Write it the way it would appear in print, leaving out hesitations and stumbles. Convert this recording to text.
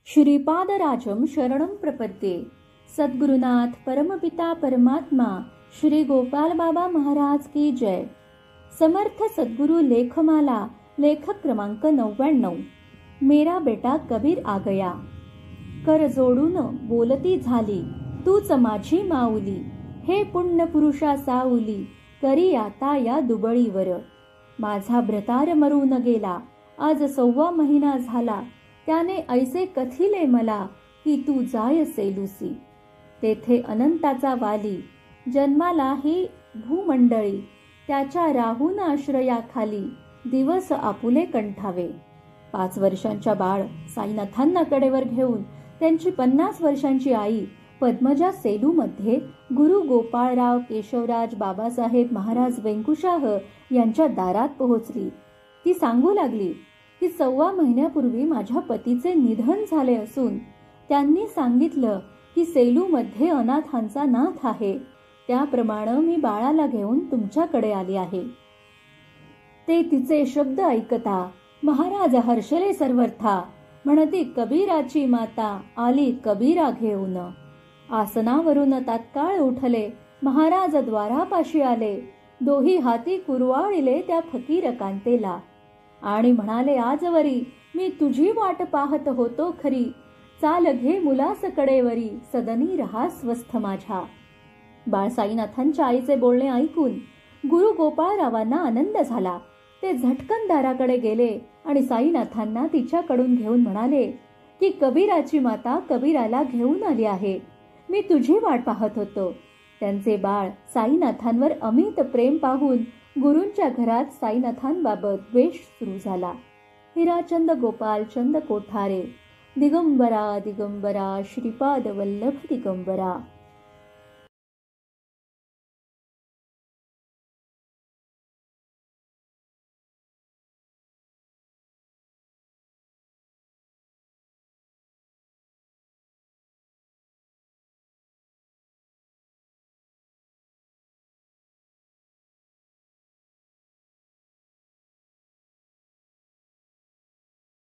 श्रीपादराजं शरणं प्रपद्ये। सद्गुरुनाथ परमपिता परमात्मा श्री गोपाल बाबा महाराज की जय। समर्थ सद्गुरु लेखमाला लेखक क्रमांक 99। मेरा बेटा कबीर आ गया। कर जोडून बोलती झाली, तूच माझी माऊली। हे पुण्य पुरुषा साऊली, करी आता या दुबळीवर। माझा भ्रतार मरून गेला, आज 6वा महिना झाला। त्याने ऐसे कथिले मला, की तू जाय सेलुसी। तेथे अनंताचा वाली, जन्माला ही भूमंडळी। त्याच्या राहून आश्रयाखाली, दिवस आपुले कंठावे। 5 वर्षांच्या बाळ साईनाथांना कडेवर घेऊन त्यांची 50 वर्षांची आई पद्मजा सेलूमध्ये गुरु गोपाळराव केशवराज बाबासाहेब महाराज वेंकुशाह यांच्या दारात पोहोचली। ती सांगू लागली की 6व्या महिन्यापूर्वी माझ्या पतीचे निधन झाले असून त्यांनी सांगितलं की सेलूमध्ये अनाथांचा नाथ आहे, त्याप्रमाणे मी बाळाला घेऊन तुमच्याकडे आली आहे। ते तिचे शब्द ऐकता महाराज हर्षले सर्वथा, म्हणती कबीराची माता आली कबीरा घेऊन। आसनावरून तात्काळ उठले, महाराज द्वारापाशी आले। दोही हाती कुरवाळिले त्या फकीर कांतेला आणि म्हणाले, आजवरी मी तुझी वाट पाहत होतो खरी। चाल घे मुलास कडेवरी, सदनी रहा स्वस्थ माझ्या। बाळ साईनाथांच्या आईचे बोलणे ऐकून गुरु गोपाळरावांना आनंद झाला। ते झटकन दाराकडे गेले आणि साईनाथांना तिच्याकडून घेऊन म्हणाले की कबीराची माता कबीराला घेऊन आली आहे, मी तुझी वाट पाहत होतो। त्यांचे बाळ साईनाथांवर अमित प्रेम पाहून गुरूंच्या घरात साईनाथांबाबत द्वेष सुरू झाला। हिराचंद गोपालचंद कोठारे। दिगंबरा दिगंबरा श्रीपाद वल्लभ दिगंबरा।